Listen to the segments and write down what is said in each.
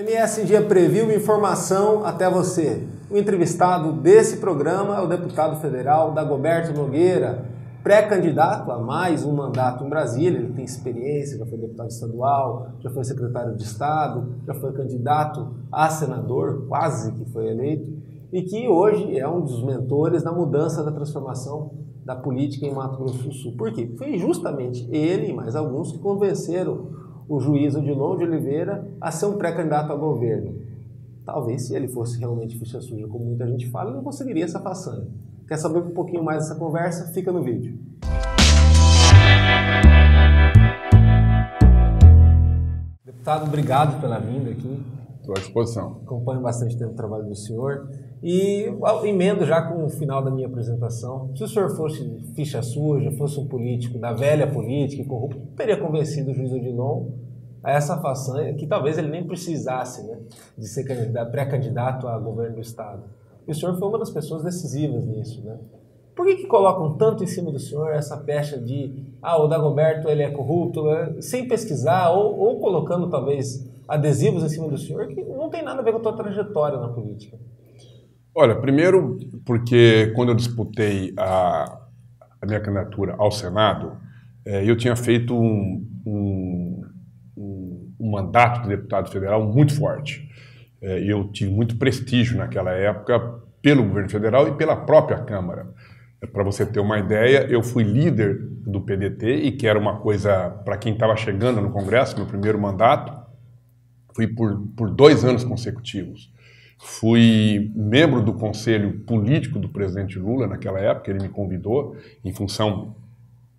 MS Dia Preview, informação até você. O entrevistado desse programa é o deputado federal Dagoberto Nogueira, pré-candidato a mais um mandato em Brasília. Ele tem experiência, já foi deputado estadual, já foi secretário de Estado, já foi candidato a senador, quase que foi eleito, e que hoje é um dos mentores da mudança, da transformação da política em Mato Grosso do Sul. Por quê? Foi justamente ele e mais alguns que convenceram o juiz Odilon de Oliveira a ser um pré-candidato ao governo. Talvez, se ele fosse realmente ficha suja, como muita gente fala, ele não conseguiria essa façanha. Quer saber um pouquinho mais dessa conversa? Fica no vídeo. Deputado, obrigado pela vinda aqui. Estou à disposição. Acompanho bastante tempo o trabalho do senhor. E emendo já com o final da minha apresentação. Se o senhor fosse ficha suja, fosse um político da velha política, corrupto, teria convencido o juiz Odilon a essa façanha, que talvez ele nem precisasse, né, de ser pré-candidato a governo do Estado. E o senhor foi uma das pessoas decisivas nisso, né? Por que colocam tanto em cima do senhor essa pecha de o Dagoberto ele é corrupto, sem pesquisar, ou colocando talvez adesivos em cima do senhor que não tem nada a ver com a tua trajetória na política? Olha, primeiro porque quando eu disputei a minha candidatura ao Senado, eu tinha feito um mandato de deputado federal muito forte. Eu tive muito prestígio naquela época pelo governo federal e pela própria Câmara. Para você ter uma ideia, eu fui líder do PDT, e que era uma coisa para quem estava chegando no Congresso, meu primeiro mandato. Fui por 2 anos consecutivos. Fui membro do conselho político do presidente Lula naquela época, ele me convidou, em função...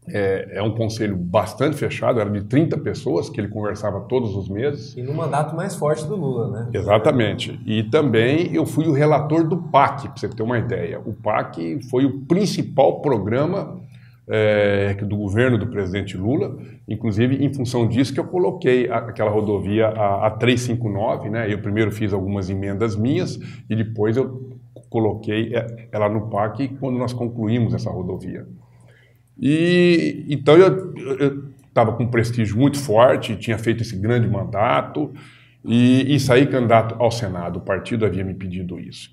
É um conselho bastante fechado, era de 30 pessoas que ele conversava todos os meses. E no mandato mais forte do Lula, né? Exatamente. E também eu fui o relator do PAC, para você ter uma ideia. O PAC foi o principal programa do governo do presidente Lula, inclusive em função disso que eu coloquei aquela rodovia, a 359, né? Eu primeiro fiz algumas emendas minhas e depois eu coloquei ela no PAC quando nós concluímos essa rodovia. E então eu estava com um prestígio muito forte, tinha feito esse grande mandato e saí candidato ao Senado. O partido havia me pedido isso.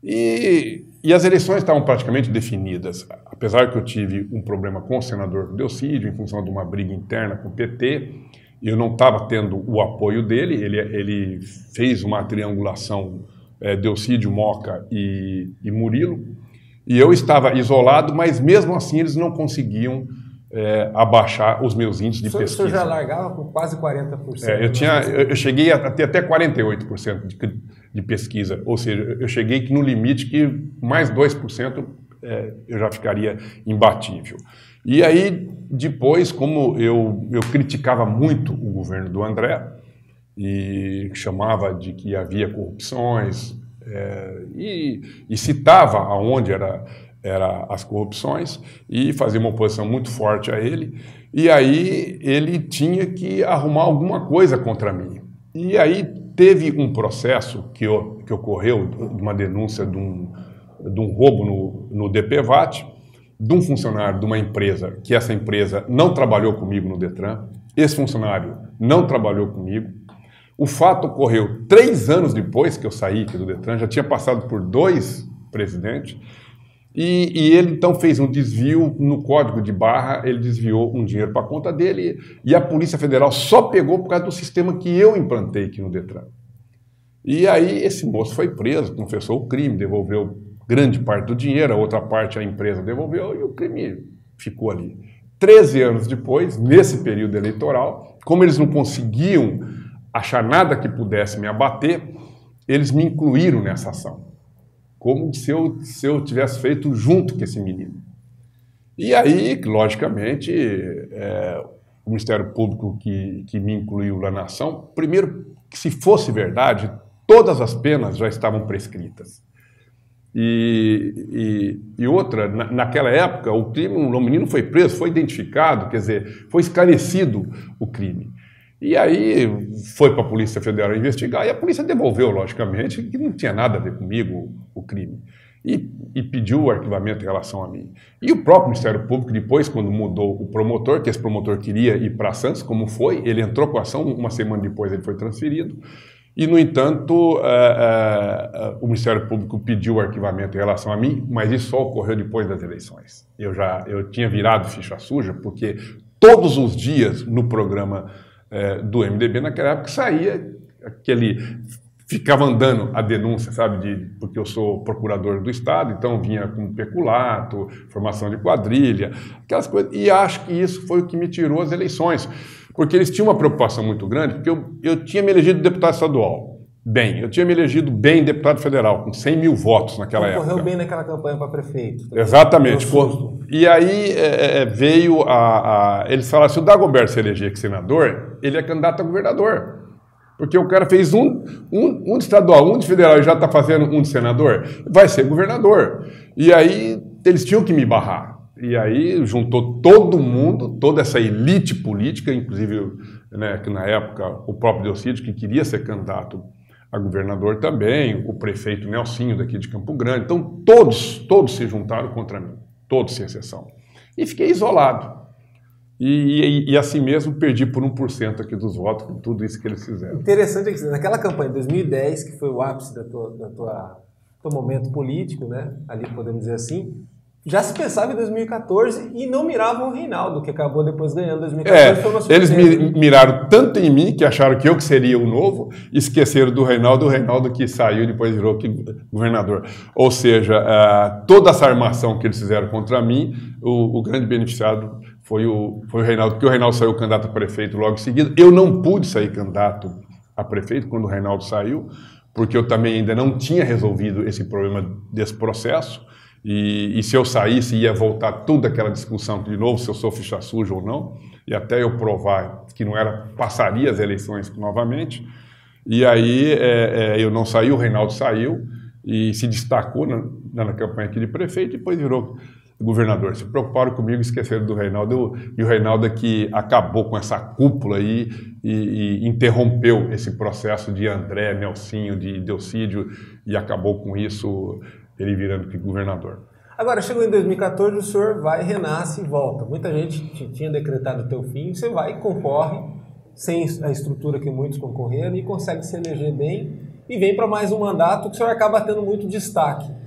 E as eleições estavam praticamente definidas, apesar que eu tive um problema com o senador Delcídio, em função de uma briga interna com o PT, e eu não estava tendo o apoio dele. Ele fez uma triangulação Delcídio, Moca e Murilo. E eu estava isolado, mas mesmo assim eles não conseguiam abaixar os meus índices de pesquisa. O senhor já largava com quase 40%. Eu cheguei a ter até 48% de pesquisa, ou seja, eu cheguei no limite que mais 2% eu já ficaria imbatível. E aí, depois, como eu criticava muito o governo do André, e chamava de que havia corrupções, e citava aonde era as corrupções e fazia uma oposição muito forte a ele, e aí ele tinha que arrumar alguma coisa contra mim. E aí teve um processo que ocorreu, uma denúncia de um roubo no DPVAT, de um funcionário de uma empresa, que essa empresa não trabalhou comigo no Detran, esse funcionário não trabalhou comigo. O fato ocorreu 3 anos depois que eu saí do Detran, já tinha passado por 2 presidentes, e ele então fez um desvio no código de barra, ele desviou um dinheiro para a conta dele, e a Polícia Federal só pegou por causa do sistema que eu implantei aqui no Detran. E aí esse moço foi preso, confessou o crime, devolveu grande parte do dinheiro, a outra parte a empresa devolveu, e o crime ficou ali. 13 anos depois, nesse período eleitoral, como eles não conseguiam achar nada que pudesse me abater, eles me incluíram nessa ação, como se eu tivesse feito junto com esse menino. E aí, logicamente, o Ministério Público que me incluiu lá na ação, primeiro, que se fosse verdade, todas as penas já estavam prescritas. E outra, naquela época, o menino foi preso, foi identificado, quer dizer, foi esclarecido o crime. E aí foi para a Polícia Federal investigar, e a polícia devolveu, logicamente, que não tinha nada a ver comigo o crime. E pediu o arquivamento em relação a mim. E o próprio Ministério Público, depois, quando mudou o promotor, que esse promotor queria ir para Santos, como foi, ele entrou com a ação, uma semana depois ele foi transferido, E, no entanto, o Ministério Público pediu o arquivamento em relação a mim, mas isso só ocorreu depois das eleições. Eu tinha virado ficha suja, porque todos os dias no programa do MDB, naquela época, saía ficava andando a denúncia, sabe, porque eu sou procurador do Estado, então vinha com peculato, formação de quadrilha, aquelas coisas, e acho que isso foi o que me tirou as eleições, porque eles tinham uma preocupação muito grande, porque eu tinha me elegido deputado estadual, eu tinha me elegido bem deputado federal, com 100 mil votos naquela época. Correu bem naquela campanha para prefeito. Exatamente. E aí veio eles falaram, se o Dagobert se eleger aqui senador, ele é candidato a governador. Porque o cara fez um de estadual, um de federal e já está fazendo um de senador, vai ser governador. E aí eles tinham que me barrar. E aí juntou todo mundo, toda essa elite política, inclusive, né, que na época o próprio Delcídio, que queria ser candidato a governador também, o prefeito Nelsinho daqui de Campo Grande. Então todos se juntaram contra mim, todos sem exceção. E fiquei isolado. E assim mesmo perdi por 1% aqui dos votos com tudo isso que eles fizeram. Interessante é que naquela campanha de 2010, que foi o ápice do teu momento político, né? Ali podemos dizer assim, já se pensava em 2014 e não miravam o Reinaldo, que acabou depois ganhando em 2014. Foi uma surpresa. Eles miraram tanto em mim, que acharam que eu que seria o novo, esqueceram do Reinaldo que saiu e depois virou governador. Ou seja, toda essa armação que eles fizeram contra mim, o grande beneficiado foi o Reinaldo, porque o Reinaldo saiu candidato a prefeito logo em seguida. Eu não pude sair candidato a prefeito quando o Reinaldo saiu, porque eu também ainda não tinha resolvido esse problema desse processo. E se eu saísse, ia voltar toda aquela discussão de novo, se eu sou ficha suja ou não, e até eu provar que não era, passaria as eleições novamente. E aí eu não saí, o Reinaldo saiu e se destacou na campanha aqui de prefeito e depois virou governador. Se preocuparam comigo e esqueceram do Reinaldo, e o Reinaldo é que acabou com essa cúpula aí e interrompeu esse processo de André, Nelsinho, de Delcídio, e acabou com isso ele virando governador. Agora, chegou em 2014, o senhor vai, renasce e volta. Muita gente tinha decretado o teu fim, você vai e concorre, sem a estrutura que muitos concorreram, e consegue se eleger bem, e vem para mais um mandato que o senhor acaba tendo muito destaque.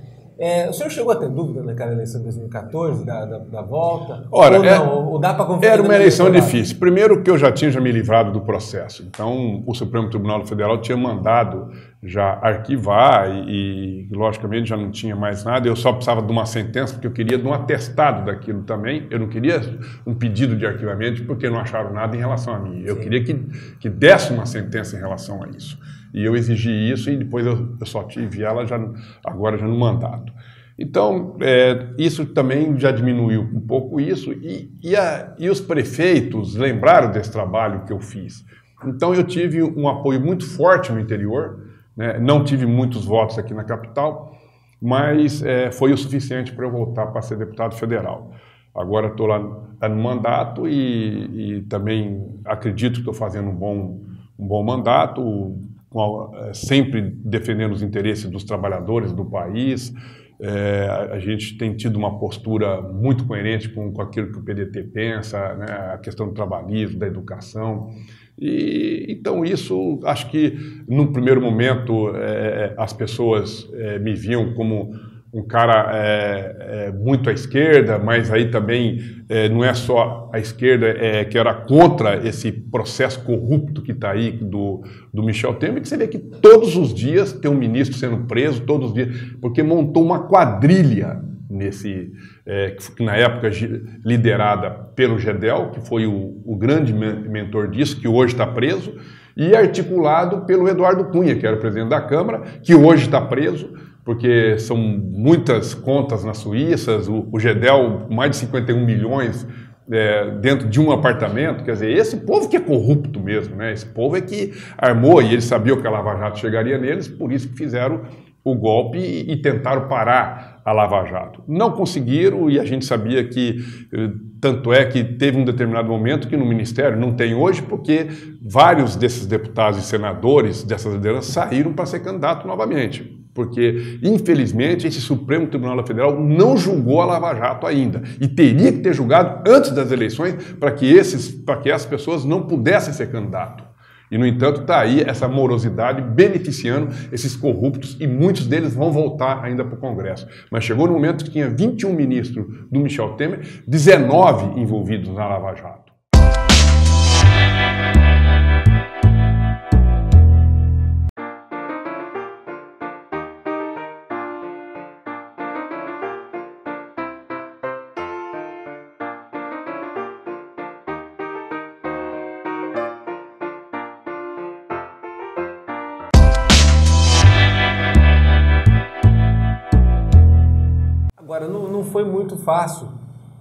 O senhor chegou a ter dúvida naquela eleição de 2014, da volta? Ora, ou dá para conferir? Era uma eleição difícil. Primeiro que eu já tinha me livrado do processo. Então, o Supremo Tribunal Federal tinha mandado já arquivar e logicamente, já não tinha mais nada. Eu só precisava de uma sentença, porque eu queria de um atestado daquilo também. Eu não queria um pedido de arquivamento, porque não acharam nada em relação a mim. Eu queria que desse uma sentença em relação a isso. E eu exigi isso e depois eu só tive ela agora já no mandato. Então, isso também já diminuiu um pouco isso e os prefeitos lembraram desse trabalho que eu fiz. Então, eu tive um apoio muito forte no interior, né? Não tive muitos votos aqui na capital, mas foi o suficiente para eu voltar para ser deputado federal. Agora estou lá no mandato e também acredito que estou fazendo um bom mandato, sempre defendendo os interesses dos trabalhadores do país. A gente tem tido uma postura muito coerente com aquilo que o PDT pensa, né? A questão do trabalhismo, da educação. Então isso, acho que no primeiro momento as pessoas me viam como um cara muito à esquerda, mas aí também não é só a esquerda que era contra esse processo corrupto que está aí do Michel Temer, que você vê que todos os dias tem um ministro sendo preso, todos os dias, porque montou uma quadrilha que na época liderada pelo Gedel, que foi o grande mentor disso, que hoje está preso, e articulado pelo Eduardo Cunha, que era o presidente da Câmara, que hoje está preso, porque são muitas contas na Suíça, o Gedel, mais de 51 milhões dentro de um apartamento. Quer dizer, esse povo que é corrupto mesmo, né? Esse povo é que armou, e eles sabiam que a Lava Jato chegaria neles, por isso que fizeram o golpe e tentaram parar a Lava Jato. Não conseguiram, e a gente sabia que, tanto é que teve um determinado momento que no Ministério, não tem hoje, porque vários desses deputados e senadores dessas lideranças saíram para ser candidato novamente. Porque, infelizmente, esse Supremo Tribunal Federal não julgou a Lava Jato ainda. E teria que ter julgado antes das eleições para que essas pessoas não pudessem ser candidato. E, no entanto, está aí essa morosidade beneficiando esses corruptos e muitos deles vão voltar ainda para o Congresso. Mas chegou no momento que tinha 21 ministros do Michel Temer, 19 envolvidos na Lava Jato. Agora, não foi muito fácil,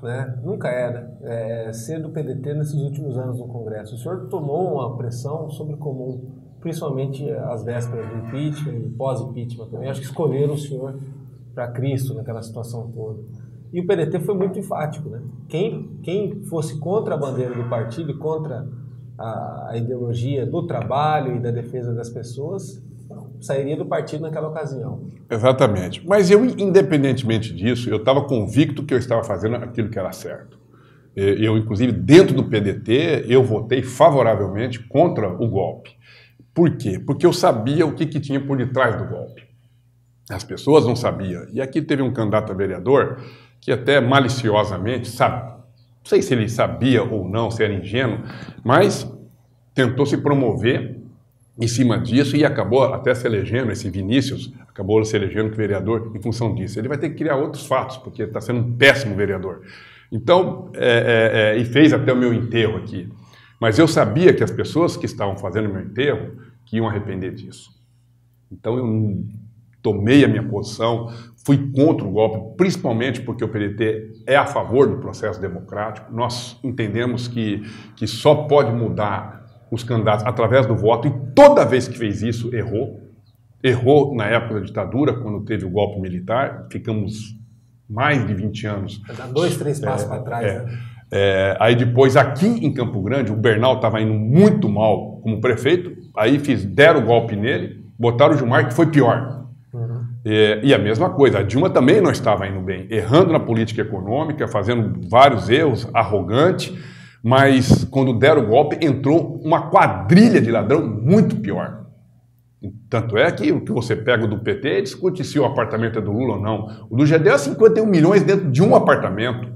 né? Nunca era, ser do PDT nesses últimos anos no Congresso. O senhor tomou uma pressão sobrecomum, principalmente às vésperas do impeachment e pós-impeachment também. Acho que escolheram o senhor para Cristo naquela situação toda. E o PDT foi muito enfático, né? Quem fosse contra a bandeira do partido e contra a ideologia do trabalho e da defesa das pessoas sairia do partido naquela ocasião. Exatamente. Mas eu, independentemente disso, eu estava convicto que eu estava fazendo aquilo que era certo. Eu, inclusive, dentro do PDT, eu votei favoravelmente contra o golpe. Por quê? Porque eu sabia o que tinha por detrás do golpe. As pessoas não sabiam. E aqui teve um candidato a vereador que até maliciosamente, não sei se ele sabia ou não, se era ingênuo, mas tentou se promover em cima disso e acabou até se elegendo, esse Vinícius acabou se elegendo vereador em função disso. Ele vai ter que criar outros fatos, porque está sendo um péssimo vereador. Então, e fez até o meu enterro aqui. Mas eu sabia que as pessoas que estavam fazendo o meu enterro que iam arrepender disso. Então eu tomei a minha posição, fui contra o golpe, principalmente porque o PDT é a favor do processo democrático. Nós entendemos que só pode mudar os candidatos através do voto, e toda vez que fez isso, errou. Errou na época da ditadura, quando teve o golpe militar, ficamos mais de 20 anos. Dá 2, 3 passos para trás, né? Aí depois, aqui em Campo Grande, o Bernal estava indo muito mal como prefeito, aí deram o golpe nele, botaram o Gilmar, que foi pior. Uhum. E a mesma coisa, a Dilma também não estava indo bem, errando na política econômica, fazendo vários erros, arrogante, mas quando deram o golpe, entrou uma quadrilha de ladrão muito pior. Tanto é que o que você pega do PT discute se o apartamento é do Lula ou não. O do Gedel é 51 milhões dentro de um apartamento.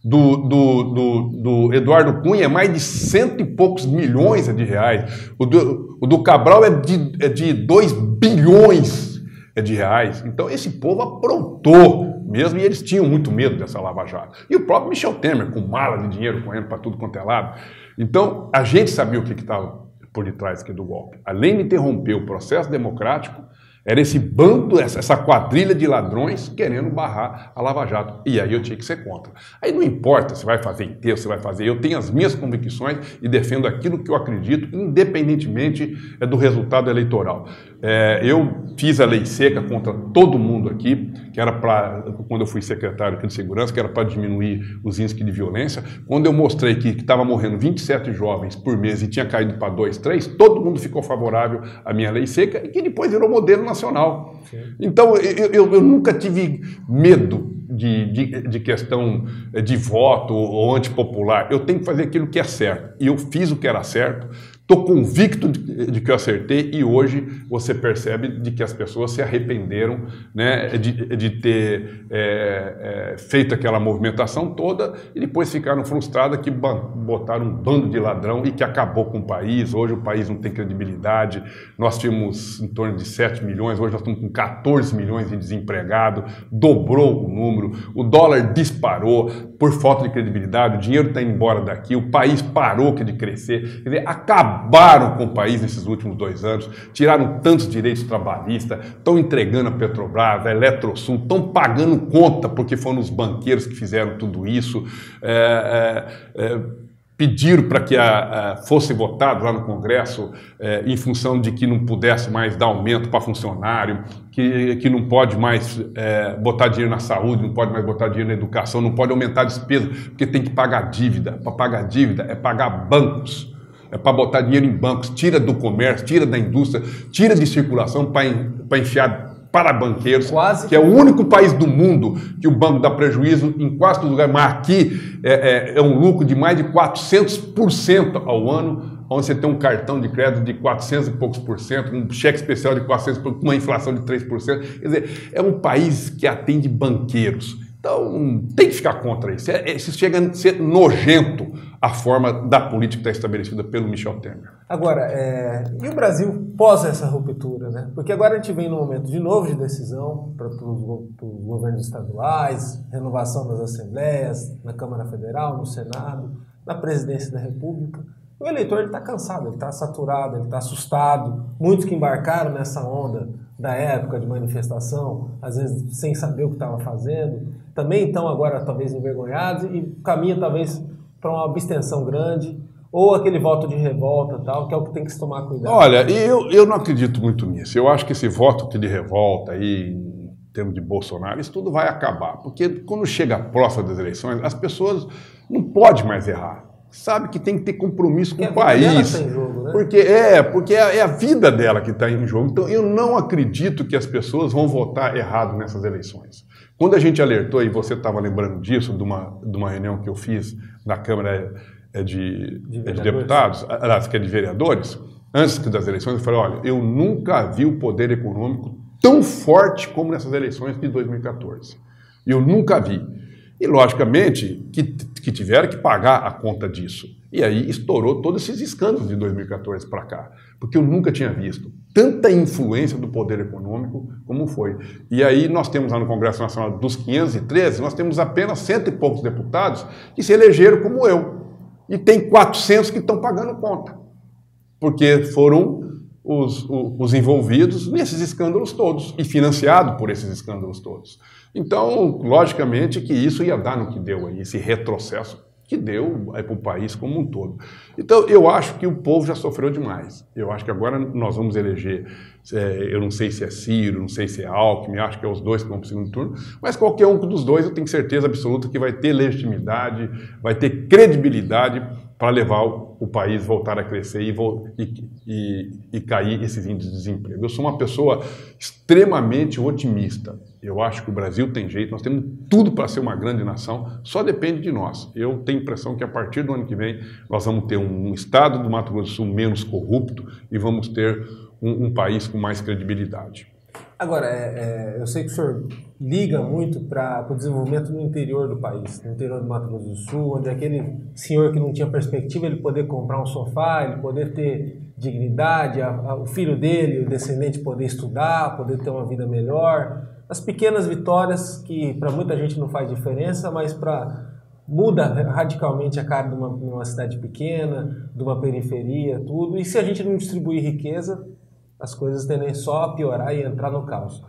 Do Eduardo Cunha é mais de 100 e poucos milhões de reais. O do Cabral é de 2 bilhões de reais. Então esse povo aprontou mesmo, e eles tinham muito medo dessa Lava Jato. E o próprio Michel Temer, com mala de dinheiro correndo para tudo quanto é lado. Então, a gente sabia o que estava por detrás aqui do golpe. Além de interromper o processo democrático, era esse bando, essa quadrilha de ladrões querendo barrar a Lava Jato. E aí eu tinha que ser contra. Aí não importa se vai fazer inteiro, se vai fazer... Eu tenho as minhas convicções e defendo aquilo que eu acredito, independentemente do resultado eleitoral. Eu fiz a lei seca contra todo mundo aqui, que era para, quando eu fui secretário aqui de segurança, que era para diminuir os índices de violência. Quando eu mostrei que estava morrendo 27 jovens por mês e tinha caído para 2, 3, todo mundo ficou favorável à minha lei seca, e que depois virou modelo nacional. Sim. Então, eu nunca tive medo de questão de voto ou antipopular. Eu tenho que fazer aquilo que é certo. E eu fiz o que era certo. Estou convicto de que eu acertei, e hoje você percebe de que as pessoas se arrependeram, né, de ter feito aquela movimentação toda e depois ficaram frustradas que botaram um bando de ladrão e que acabou com o país. Hoje o país não tem credibilidade. Nós tínhamos em torno de 7 milhões, hoje nós estamos com 14 milhões de desempregados, dobrou o número, o dólar disparou por falta de credibilidade, o dinheiro está indo embora daqui, o país parou de crescer, quer dizer, acabaram com o país nesses últimos 2 anos, tiraram tantos direitos trabalhistas, estão entregando a Petrobras, a Eletrosul, estão pagando conta porque foram os banqueiros que fizeram tudo isso, pediram para que fosse votado lá no Congresso em função de que não pudesse mais dar aumento para funcionário, que não pode mais botar dinheiro na saúde, não pode mais botar dinheiro na educação, não pode aumentar a despesa, porque tem que pagar dívida. Para pagar dívida é pagar bancos, é para botar dinheiro em bancos, tira do comércio, tira da indústria, tira de circulação para enfiar para banqueiros, que é o único país do mundo que o banco dá prejuízo em quase todo lugar, mas aqui é um lucro de mais de 400% ao ano. onde você tem um cartão de crédito de 400 e poucos por cento, um cheque especial de 400 por cento, uma inflação de 3%. Quer dizer, é um país que atende banqueiros. Então, tem que ficar contra isso. Isso chega a ser nojento a forma da política que está estabelecida pelo Michel Temer. Agora, e o Brasil pós essa ruptura, né? Porque agora a gente vem num momento de novo de decisão para os governos estaduais, renovação das assembleias, na Câmara Federal, no Senado, na Presidência da República. O eleitor está cansado, ele está saturado, ele está assustado. Muitos que embarcaram nessa onda da época de manifestação, às vezes sem saber o que estava fazendo, também estão agora talvez envergonhados e caminham talvez para uma abstenção grande, ou aquele voto de revolta, tal, que é o que tem que se tomar cuidado. Olha, eu não acredito muito nisso. Eu acho que esse voto de revolta aí, em termos de Bolsonaro, isso tudo vai acabar. Porque quando chega próximo das eleições, as pessoas não podem mais errar. Sabe que tem que ter compromisso com o país. Tá em jogo, né? Porque é a vida dela que está em jogo. Então, eu não acredito que as pessoas vão votar errado nessas eleições. Quando a gente alertou, e você estava lembrando disso, de uma reunião que eu fiz na Câmara de Deputados, que é de vereadores, antes das eleições, eu falei, olha, eu nunca vi o poder econômico tão forte como nessas eleições de 2014. Eu nunca vi. E, logicamente, que tiveram que pagar a conta disso. E aí estourou todos esses escândalos de 2014 para cá. Porque eu nunca tinha visto tanta influência do poder econômico como foi. E aí nós temos lá no Congresso Nacional, dos 513, nós temos apenas 100 e poucos deputados que se elegeram como eu. E tem 400 que estão pagando conta. Porque foram os envolvidos nesses escândalos todos e financiado por esses escândalos todos. Então, logicamente que isso ia dar no que deu aí, esse retrocesso que deu para o país como um todo. Então, eu acho que o povo já sofreu demais. Eu acho que agora nós vamos eleger, eu não sei se é Ciro, não sei se é Alckmin, acho que é os dois que vão para o segundo turno, mas qualquer um dos dois eu tenho certeza absoluta que vai ter legitimidade, vai ter credibilidade para levar o país voltar a crescer e cair esses índices de desemprego. Eu sou uma pessoa extremamente otimista. Eu acho que o Brasil tem jeito, nós temos tudo para ser uma grande nação, só depende de nós. Eu tenho a impressão que a partir do ano que vem nós vamos ter um estado do Mato Grosso do Sul menos corrupto e vamos ter um país com mais credibilidade. Agora, eu sei que o senhor liga muito para o desenvolvimento no interior do país, no interior do Mato Grosso do Sul, onde aquele senhor que não tinha perspectiva, ele poder comprar um sofá, ele poder ter dignidade, o filho dele, o descendente poder estudar, poder ter uma vida melhor. As pequenas vitórias que para muita gente não faz diferença, mas muda radicalmente a cara de uma cidade pequena, de uma periferia, tudo. E se a gente não distribuir riqueza, as coisas tendem só a piorar e entrar no caos.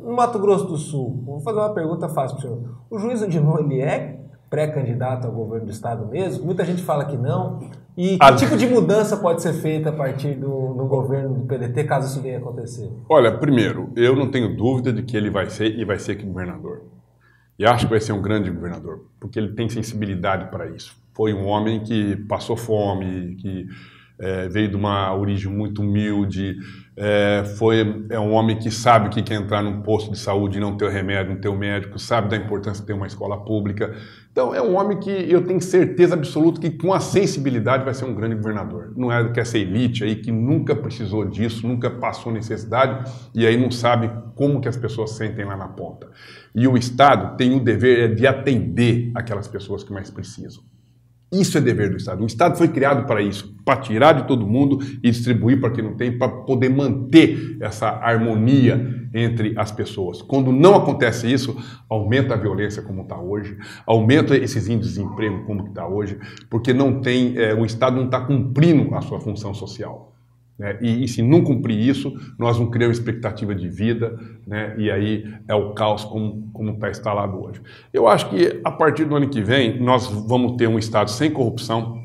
No Mato Grosso do Sul, vou fazer uma pergunta fácil para o senhor. O juiz Odilon, ele é pré-candidato ao governo do estado mesmo? Muita gente fala que não. E que tipo de mudança pode ser feita a partir do governo do PDT, caso isso venha a acontecer? Olha, primeiro, eu não tenho dúvida de que ele vai ser, e vai ser governador. E acho que vai ser um grande governador, porque ele tem sensibilidade para isso. Foi um homem que passou fome, que veio de uma origem muito humilde, é um homem que sabe o que é entrar num posto de saúde e não ter o remédio, não ter o médico, sabe da importância de ter uma escola pública. Então é um homem que eu tenho certeza absoluta que com a sensibilidade vai ser um grande governador. Não é que essa elite aí que nunca precisou disso, nunca passou necessidade e aí não sabe como que as pessoas sentem lá na ponta. E o Estado tem o dever de atender aquelas pessoas que mais precisam. Isso é dever do Estado. O Estado foi criado para isso, para tirar de todo mundo e distribuir para quem não tem, para poder manter essa harmonia entre as pessoas. Quando não acontece isso, aumenta a violência como está hoje, aumenta esses índices de desemprego como está hoje, porque não tem, o Estado não está cumprindo a sua função social. Né? E se não cumprir isso, nós não criamos expectativa de vida, né? E aí é o caos como está instalado hoje. Eu acho que a partir do ano que vem nós vamos ter um Estado sem corrupção,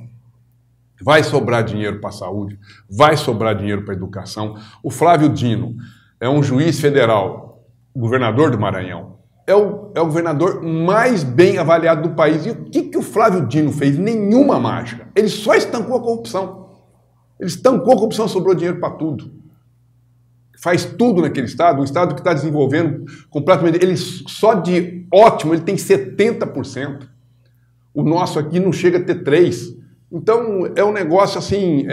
vai sobrar dinheiro para a saúde, vai sobrar dinheiro para a educação. O Flávio Dino é um juiz federal, governador do Maranhão, é o governador mais bem avaliado do país. E o que o Flávio Dino fez? Nenhuma mágica. Ele só estancou a corrupção. Ele estancou a corrupção, sobrou dinheiro para tudo. Faz tudo naquele estado, um estado que está desenvolvendo completamente. Ele só de ótimo, ele tem 70%. O nosso aqui não chega a ter 3%. Então, é um negócio assim,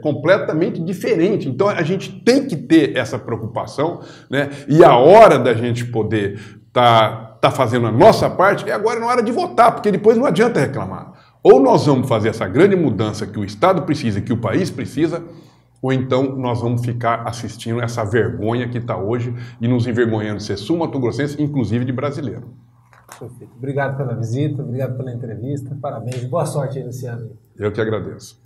completamente diferente. Então, a gente tem que ter essa preocupação, né? E a hora da gente poder tá fazendo a nossa parte é agora na hora de votar, porque depois não adianta reclamar. Ou nós vamos fazer essa grande mudança que o Estado precisa, que o país precisa, ou então nós vamos ficar assistindo essa vergonha que está hoje e nos envergonhando de ser sul-mato-grossense, inclusive de brasileiro. Perfeito. Obrigado pela visita, obrigado pela entrevista, parabéns, boa sorte aí nesse ano. Eu que agradeço.